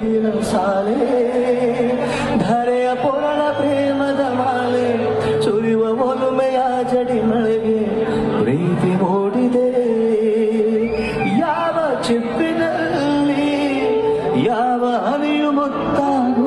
ಬೆಳಗಿನ ಸಾಲೆ ಧರೆಯ ಪುರಣ ಪ್ರೇಮದ ಮಾಲೆ ಸುರಿಯುವ ಒಲುಮೆಯ ಜಡಿ ಮಳೆಗೆ ಪ್ರೀತಿ ಮೂಡಿದೆ ಯಾವ ಚಿಪ್ಪಿನಲ್ಲಿ ಯಾವ ಹನಿಯು ಮುತ್ತಾಗುತ್ತದೆ